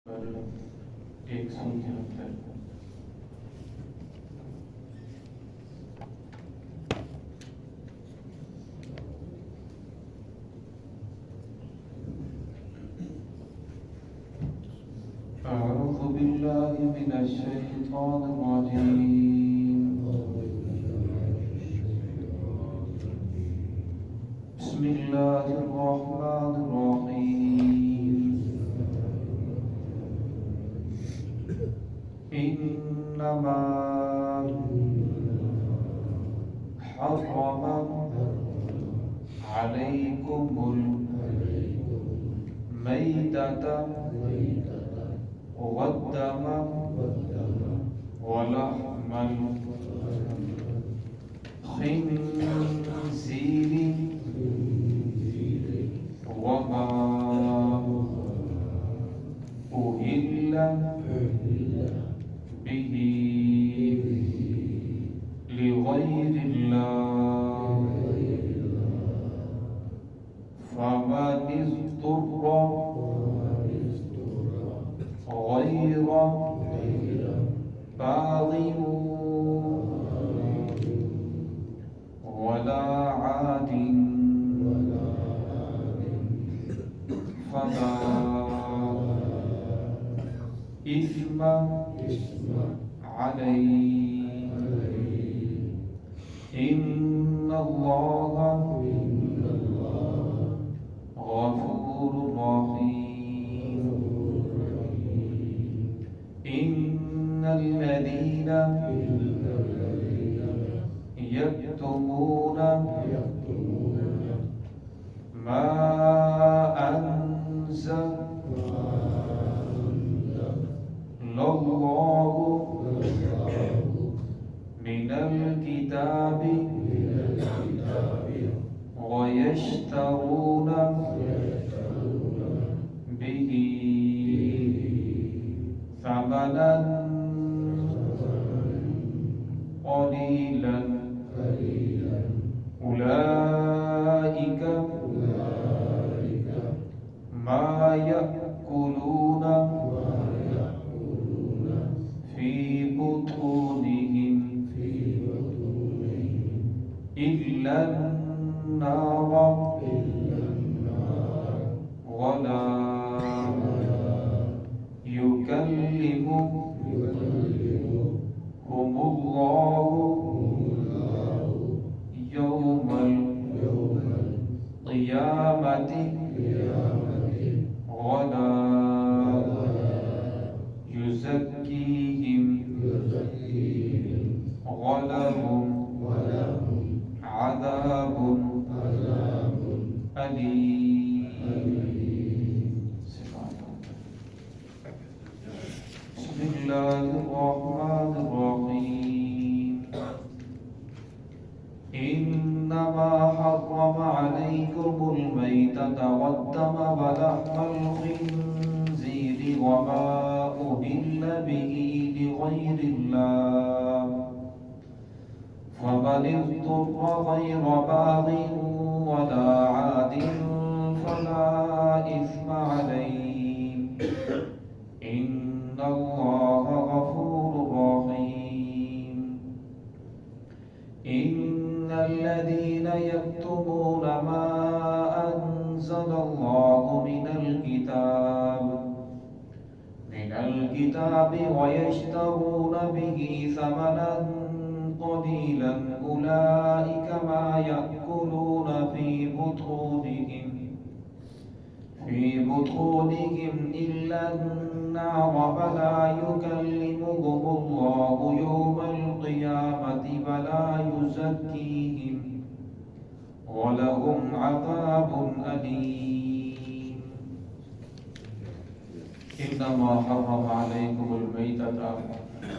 173 أعوذ بالله من الشيطان الرجيم بسم الله الرحمن الرحيم إنما حرم عليكم الميتة والدم ولحم الخنزير وما أهل به لغير الله فمن اضطر غير باغ ولا عاد فلا إثم عليه إن الله غفور رحيم إن الذين يكتمون ما أنزل الله من الكتاب ويشترون به ثمنا قليلا أولئك ما يأكلون في بطونهم إلا النار ولا يكلمهم الله يوم القيامة ولا يزكيهم ولهم عذاب أليم. بسم الله الرحمن الرحيم إنما حرم عليكم الميتة والدم ولحم الخنزير وما أهل به لغير الله فمن اضطر غير باغ ولا عاد فلا إثم عليه إن الله غفور رحيم إن الذين يكتمون ما أنزل الله من الكتاب ويشترون به ثمنا قليلا أولئك ما يأكلون في بطونهم إلا النار ولا يكلمهم الله يوم القيامة ولا يزكيهم ولهم عذاب أليم إنما حرم عليكم الميتة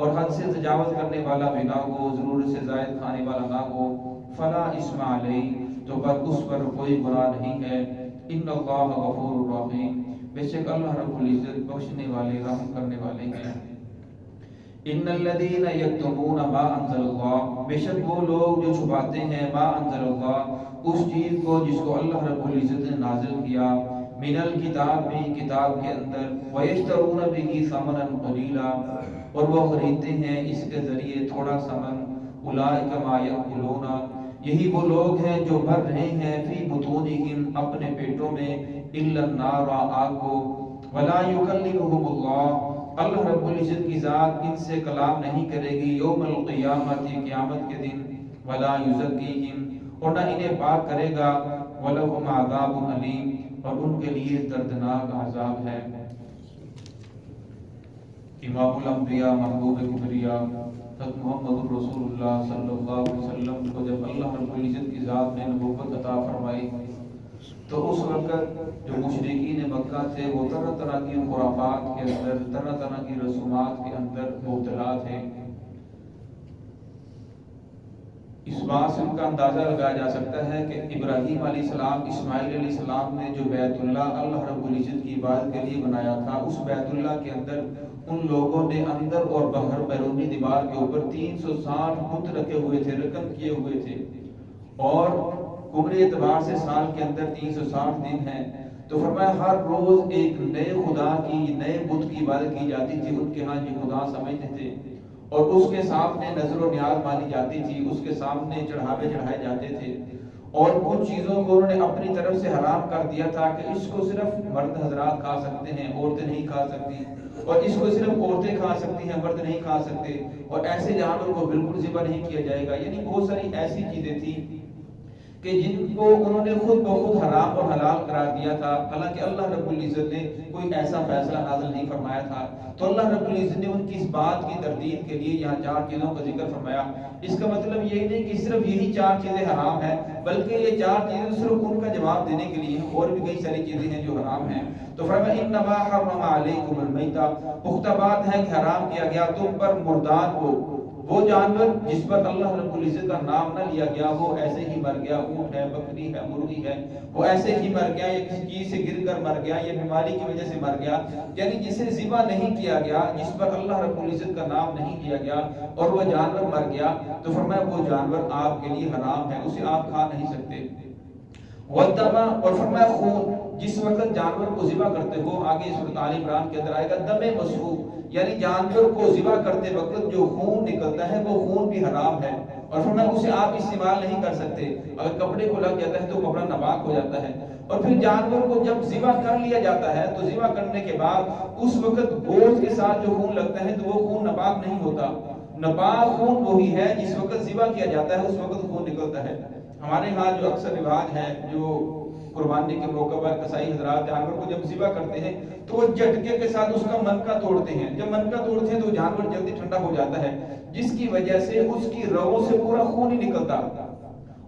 اور حد سے تجاوز کرنے والا بھی نہ ہو، ضرورت سے زائد کھانے والا نہ ہو، فلا اسم علیہ، تو پر اس پر کوئی گناہ نہیں ہے، ان اللہ غفور رحیم، بے شک اللہ رب العزت بخشنے والے رحم کرنے والے ہیں۔ ان الذين يكتمون ما انزل اللہ، بے شک وہ لوگ جو چھپاتے ہیں ما انزل اللہ، اس چیز کو جس کو اللہ رب العزت نے نازل کیا، من الکتاب بھی کتاب کے اندر، ویشترون به ثمنا قلیلا، اور وہ خریدتے ہیں اس کے ذریعے تھوڑا ثمن، اولئک ما یأکلون، یہی وہ لوگ ہیں جو بھر رہے ہیں فی بطونہم اپنے پیٹوں میں، الا النار آگ کو، ولا یکلمہم اللہ، اللہ رب العزت کی ذات ان سے کلام نہیں کرے گی یوم القیامت، قیامت کے دن، ولا یزکیہم، اور نہ انہیں پاک کرے گا، ولہم عذاب علیم، اور ان کے لیے دردناک عذاب ہے۔ امام الانبیاء محبوب کبریا حضرت محمد رسول اللہ صلی اللہ علیہ وسلم کو جب اللہ رب العزت کی ذات نے نبوت عطا فرمائی تو اس وقت جو مشرکین مکہ تھے وہ طرح طرح کی خرافات کے اندر، طرح طرح کی رسومات کے اندر مبتلا تھے۔ اس بات سے ان کا اندازہ لگایا جا سکتا ہے کہ ابراہیم علیہ السلام، اسماعیل علیہ السلام نے جو بیت اللہ اللہ رب العزت کی عبادت کے لیے بنایا تھا، اس بیت اللہ کے اندر ان لوگوں نے اندر اور باہر بیرونی دیوار کے اوپر 360 بت رکھے ہوئے تھے، رکن کیے ہوئے تھے، اور عمری اعتبار سے سال کے اندر 360 دن ہیں، تو فرمایا ہر روز ایک نئے خدا کی، نئے بت کی عبادت کی جاتی تھی، ان کے ہاں یہ خدا سمجھتے تھے، اور اس کے سامنے نظر و نیاز مانی جاتی تھی، اس کے سامنے چڑھاوے چڑھائے جاتے تھے، اور کچھ چیزوں کو انہوں نے اپنی طرف سے حرام کر دیا تھا کہ اس کو صرف مرد حضرات کھا سکتے ہیں، عورتیں نہیں کھا سکتی، اور اس کو صرف عورتیں کھا سکتی ہیں، مرد نہیں کھا سکتے، اور ایسے جانور کو بالکل ذبح نہیں کیا جائے گا، یعنی بہت ساری ایسی چیزیں تھیں کہ جن کو انہوں نے خود بخود حرام اور حلال قرار دیا تھا، حالانکہ اللہ رب العزت نے کوئی ایسا فیصلہ نازل نہیں فرمایا تھا۔ تو اللہ رب العزت نے ان کی اس بات کی تردید کے لیے یہاں 4 چیزوں کا ذکر فرمایا۔ اس کا مطلب یہ نہیں کہ صرف یہی 4 چیزیں حرام ہیں، بلکہ یہ 4 چیزیں صرف ان کا جواب دینے کے لیے ہیں، اور بھی کئی ساری چیزیں ہیں جو حرام ہیں۔ تو فرمایا انما حرم علیکم المیتہ، پختہ بات ہے کہ حرام کیا گیا تم پر مردار کو، وہ جانور جس پر اللہ رب العزت کا نام نہ لیا گیا ہو، ایسے ہی مر گیا، اونٹ ہے، بکری ہے، مرغی ہے، وہ ایسے ہی مر گیا، یا کسی چیز سے گر کر مر گیا، یا بیماری کی وجہ سے مر گیا، یعنی جسے ذبح نہیں کیا گیا، جس پر اللہ رب العزت کا نام نہیں لیا گیا، اور وہ جانور مر گیا، تو فرمایا وہ جانور آپ کے لیے حرام ہے، اسے آپ کھا نہیں سکتے۔ والدم، اور فرمایا خون، جس وقت جانور کو ذبح کرتے ہو، آگے سورۃ آل عمران کے اندر آئے گا دم مسفوح، یعنی جانور کو ذبح کرتے وقت جو خون نکلتا ہے وہ خون بھی حرام ہے، اور فرمایا اسے آپ استعمال نہیں کر سکتے، اگر کپڑے کو لگ جاتا ہے تو کپڑا ناپاک ہو جاتا ہے۔ اور پھر جانور کو جب ذبح کر لیا جاتا ہے تو ذبح کرنے کے بعد اس وقت گوشت کے ساتھ جو خون لگتا ہے تو وہ خون ناپاک نہیں ہوتا، ناپاک خون وہی ہے جس وقت ذبح کیا جاتا ہے اس وقت خون نکلتا ہے۔ ہمارے ہاں جو اکثر رواج ہے، جو قربانی کے موقع پر قصائی حضرات جانور کو جب ذبح کرتے ہیں تو وہ جھٹکے کے ساتھ اس کا منکا توڑتے ہیں، جب منکا توڑتے ہیں تو جانور جلدی ٹھنڈا ہو جاتا ہے، جس کی وجہ سے اس کی رگوں سے پورا خون ہی نکلتا،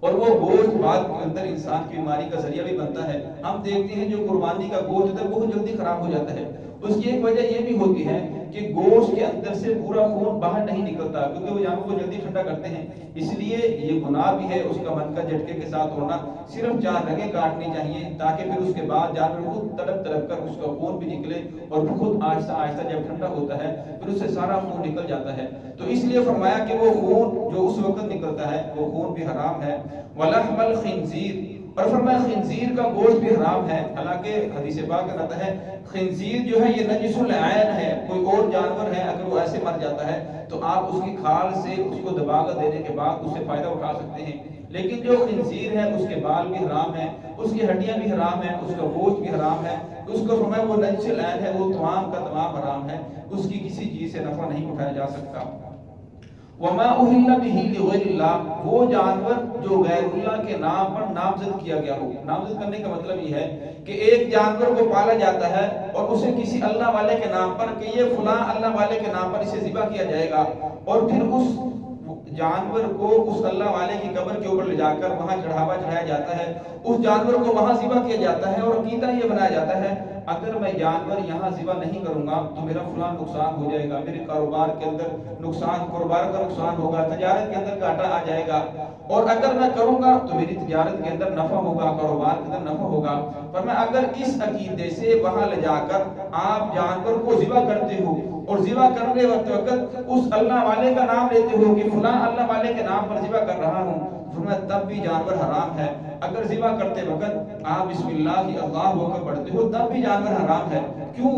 اور وہ گوشت بعد کے اندر انسان کی بیماری کا ذریعہ بھی بنتا ہے۔ ہم دیکھتے ہیں جو قربانی کا گوشت ہے بہت جلدی خراب ہو جاتا ہے، اس کی ایک وجہ یہ بھی ہوتی ہے کہ گوشت کے اندر سے پورا خون باہر نہیں نکلتا، کیونکہ وہ جانور کو جلدی ٹھنڈا کرتے ہیں، اس لیے یہ گناہ بھی ہے اس کا منکا جھٹکے کے ساتھ ہونا، صرف 4 رگیں کاٹنی چاہیے تاکہ پھر اس کے بعد جانور خود تڑپ تڑپ کر اس کا خون بھی نکلے، اور خود آہستہ آہستہ جب ٹھنڈا ہوتا ہے پھر اس سے سارا خون نکل جاتا ہے۔ تو اس لیے فرمایا کہ وہ خون جو اس وقت نکلتا ہے وہ خون بھی حرام ہے۔ وَلَحْمَ الْخِنْزِيرِ، اور فرمایا خنزیر کا گوشت بھی حرام ہے، حالانکہ حدیث پاک میں آتا ہے خنزیر جو ہے یہ نجس العین ہے، کوئی اور جانور ہے اگر وہ ایسے مر جاتا ہے تو آپ اس کی کھال سے اس کو دبا کر دینے کے بعد اس سے فائدہ اٹھا سکتے ہیں، لیکن جو خنزیر ہے اس کے بال بھی حرام ہیں، اس کی ہڈیاں بھی حرام ہیں، اس کا گوشت بھی حرام ہے، اس کو فرمایا وہ نجس العین ہے، وہ تمام کا تمام حرام ہے، اس کی کسی چیز سے نفع نہیں اٹھایا جا سکتا۔ وما اہل بہ لغیر اللہ، وہ جانور جو غیر اللہ کے نام پر نامزد کیا گیا ہو، نامزد کرنے کا مطلب یہ ہے کہ ایک جانور کو پالا جاتا ہے اور اسے کسی اللہ والے کے نام پر کہ یہ فلاں اللہ والے کے نام پر اسے ذبح کیا جائے گا، اور پھر اس جانور کو اس اللہ والے کی قبر کے اوپر لے جا کر وہاں چڑھاوا چڑھایا جاتا ہے، اس جانور کو وہاں ذبح کیا جاتا ہے، اور عقیدہ یہ بنایا جاتا ہے اگر میں جانور یہاں ذبح نہیں کروں گا تو میرا فلاں نقصان ہو جائے گا، میرے کاروبار کے اندر نقصان، کاروبار کا نقصان ہوگا، تجارت کے اندر گھاٹا آ جائے گا، اور اگر میں کروں گا تو میری تجارت کے اندر نفع ہوگا، کاروبار کے اندر نفع ہوگا۔ پر میں اگر اس عقیدے سے وہاں لے جا کر آپ جانور کو ذبح کرتے ہو اور ذبح کرنے وقت اس اللہ والے کا نام لیتے ہو کہ فلاں اللہ والے کے نام پر ذبح کر رہا ہوں، تب بھی جانور حرام ہے۔ اگر ذبح کرتے وقت آپ بسم اللہ اللہ اکبر پڑھتے ہو تب بھی جانور حرام ہے۔ کیوں؟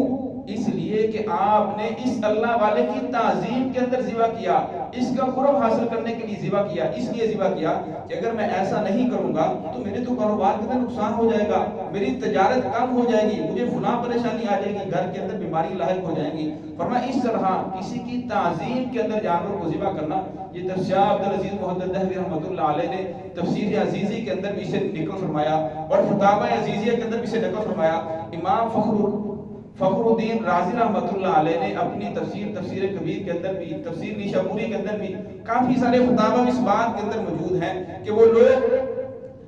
اس لیے کہ آپ نے اس اللہ والے کی تعظیم کے اندر ذبح کیا، اس کا قرب حاصل کرنے کے لیے ذبح کیا، اس لیے ذبح کیا کہ اگر میں ایسا نہیں کروں گا تو میرے تو کاروبار کے اندر نقصان ہو جائے گا، میری تجارت کم ہو جائے گی، مجھے فلاں پریشانی آ جائے گی، گھر کے اندر بیماری لاحق ہو جائیں گی۔ فرمایا اس طرح کسی کی تعظیم کے اندر جانور کو ذبح کرنا، یہ تفسیر عبدالعزیز محدث دہلوی رحمۃ اللہ علیہ نے تفسیر عزیزی کے اندر بھی اسے نقل فرمایا اور فتاوی عزیزیہ کے اندر بھی اسے نقل فرمایا۔ امام فخر الدین رازی رحمۃ اللہ علیہ نے اپنی تفسیر کبیر کے اندر بھی، تفسیر نیشابوری کے اندر بھی کافی سارے فتاوی اس بات کے اندر موجود ہیں کہ وہ لوگ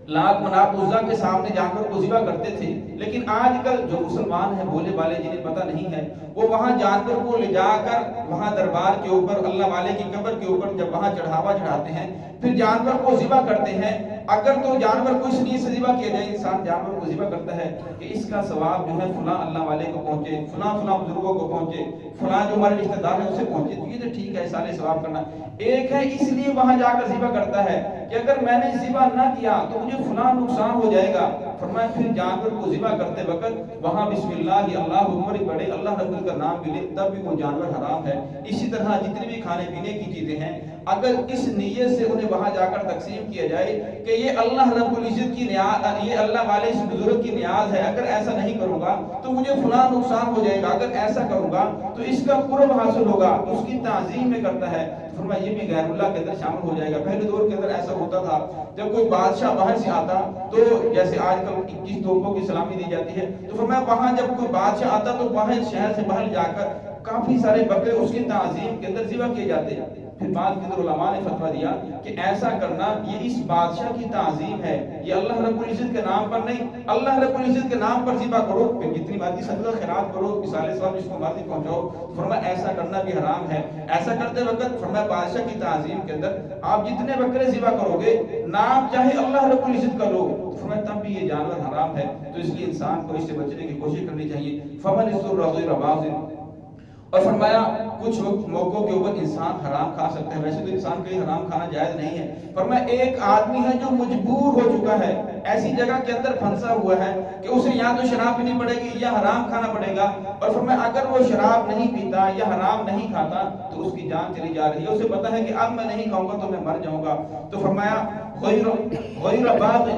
لات منات عزا کے سامنے جانور کو ذبح کرتے تھے، لیکن آج کل جو مسلمان ہیں بولے والے جنہیں پتہ نہیں ہے، وہ وہاں جانور کو لے جا کر وہاں دربار کے اوپر اللہ والے کی قبر کے اوپر جب وہاں چڑھاوا چڑھاتے ہیں پھر جانور کو ذبح کرتے ہیں۔ اگر تو جانور کو اس لیے سے ذبح کیا جائے، انسان جانور کو ذبح کرتا ہے کہ اس کا ثواب جو ہے فلاں اللہ والے کو پہنچے، فلاں بزرگوں کو پہنچے، فلاں جو ہمارے رشتہ دار ہیں اسے پہنچے، تو یہ تو ٹھیک ہے، سارے ثواب کرنا۔ ایک ہے اس لیے وہاں جا کر ذبح کرتا ہے کہ اگر میں نے ذبح نہ کیا تو مجھے فلاں نقصان ہو جائے گا۔ فرمایا پھر جانور کو ذبح کرتے وقت وہاں بسم اللہ اللہ اکبر پڑھے، اللہ رب کا نام بھی لے، تب بھی وہ جانور حرام ہے۔ اسی طرح جتنی بھی کھانے پینے کی چیزیں ہیں اگر اس نیت سے انہیں وہاں جا کر تقسیم کیا جائے کہ یہ اللہ رب العزت کی نیاز، یہ اللہ والے اس بزرگ کی نیاز ہے، اگر ایسا نہیں کروں گا تو مجھے فلاں نقصان ہو جائے گا، اگر ایسا کروں گا تو اس کا قرب حاصل ہوگا، اس کی تعظیم میں کرتا ہے، فرمایا یہ بھی غیر اللہ کے اندر شامل ہو جائے گا۔ پہلے دور کے اندر ایسا ہوتا تھا جب کوئی بادشاہ باہر سے آتا تو جیسے آج کل 21 توپوں کی سلامی دی جاتی ہے، تو فرمایا وہاں جب کوئی بادشاہ آتا تو باہر شہر سے باہر جا کر کافی سارے بکرے اس کی تعظیم کے اندر ذبح کیے جاتے ہیں۔ پھر بعد کے اندر علماء نے فتویٰ دیا کہ ایسا کرنا یہ اس بادشاہ کی تعظیم ہے، یہ اللہ رب العزت کے نام پر نہیں، اللہ رب العزت کے نام پر ذبح کرو، پھر جتنی مرضی صدقہ خیرات کرو، مثال ثواب جس کو مرضی پہنچاؤ۔ فرمایا ایسا کرنا بھی حرام ہے۔ ایسا کرتے وقت فرمایا بادشاہ کی تعظیم کے اندر آپ جتنے بکرے ذبح کرو گے نام چاہے اللہ رب العزت کا لو، فرمایا تب بھی یہ جانور حرام ہے، تو اس لیے انسان کو اس سے بچنے کی کوشش کرنی چاہیے۔ فمن اضطر غیر باغ، اور فرمایا کچھ موقعوں کے اوپر انسان حرام کھا سکتا ہے، ویسے تو انسان کے لیے حرام کھانا جائز نہیں ہے۔ فرمایا ایک آدمی ہے جو مجبور ہو چکا ہے، ایسی جگہ کے اندر پھنسا ہوا ہے کہ اسے یا تو شراب پینی پڑے گی یا حرام کھانا پڑے گا، اور فرمایا اگر وہ شراب نہیں پیتا یا حرام نہیں کھاتا تو اس کی جان چلی جا رہی ہے، اسے پتا ہے کہ اب میں نہیں کھاؤں گا تو میں مر جاؤں گا۔ تو فرمایا غیر باغ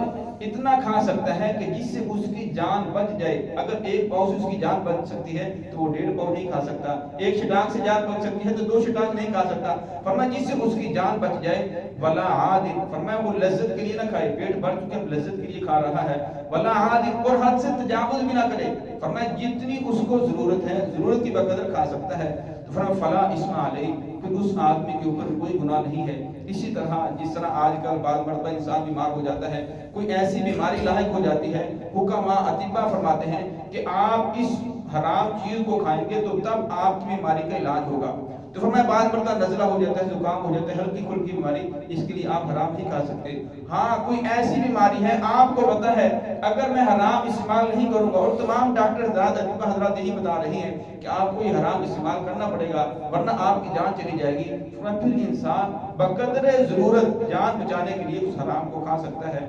اتنا کھا سکتا ہے کہ جس سے اس کی جان بچ جائے، اگر ایک پاؤ سے اس کی جان بچ سکتی ہے تو وہ 1.5 پاؤ نہیں کھا سکتا، ایک شٹانگ سے جان بچ سکتی ہے تو 2 شٹانگ نہیں کھا سکتا۔ فرمایا جس سے اس کی جان بچ جائے، ولا عاد، فرمایا وہ لذت کے لیے نہ کھائے، پیٹ بھر چکے لذت کے لیے کھا رہا ہے، ولا عاد، اور حد سے تجاوز بھی نہ کرے، فرمایا جتنی اس کو ضرورت ہے ضرورت کی بقدر کھا سکتا ہے، تو فرمایا فلا اسم علیہ، پھر اس آدمی کے اوپر کوئی گناہ نہیں ہے۔ اسی طرح جس طرح آج کل بعض مرتبہ انسان بیمار ہو جاتا ہے، کوئی ایسی بیماری لاحق ہو جاتی ہے، حکماء اطباء فرماتے ہیں کہ آپ اس حرام چیز کو کھائیں گے تو تب آپ کی بیماری کا علاج ہوگا۔ تو فرمایا بعض مرتبہ نزلہ ہو جاتا ہے، زکام ہو جاتا ہے، ہلکی پھلکی بیماری، اس کے لیے آپ حرام نہیں کھا سکتے۔ ہاں کوئی ایسی بیماری ہے آپ کو پتا ہے اگر میں حرام استعمال نہیں کروں گا، اور تمام ڈاکٹر حضرات اطباء حضرات یہی بتا رہے ہیں کہ آپ کو یہ حرام استعمال کرنا پڑے گا ورنہ آپ کی جان چلی جائے گی، پھر انسان بقدر ضرورت جان بچانے کے لیے اس حرام کو کھا سکتا ہے،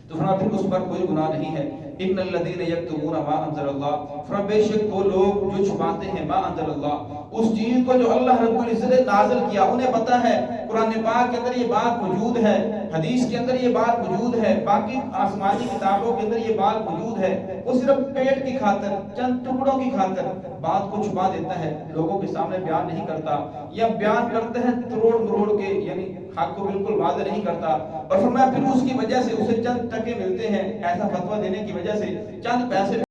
تو فرمایا پھر اس پر کوئی گناہ نہیں ہے۔ ان الذين يكتمون ما انزل الله، فرمایا بے شک وہ لوگ جو چھپاتے ہیں ما انزل اللہ، اس چیز کو جو اللہ رب العزت نے نازل کیا، انہیں پتا ہے قرآن پاک کے اندر یہ بات موجود ہے، حدیث کے اندر یہ بات موجود ہے، باقی آسمانی کتابوں کے اندر یہ بات موجود ہے، وہ صرف پیٹ کی خاطر، چند ٹکڑوں کی خاطر بات کو چھپا دیتا ہے، لوگوں کے سامنے بیان نہیں کرتا، یا بیان کرتے ہیں تروڑ مروڑ کے، یعنی حق کو بالکل واضح نہیں کرتا، اور فرمایا پھر اس کی وجہ سے اسے چند ٹکے ملتے ہیں، ایسا فتویٰ دینے کی وجہ سے چند پیسے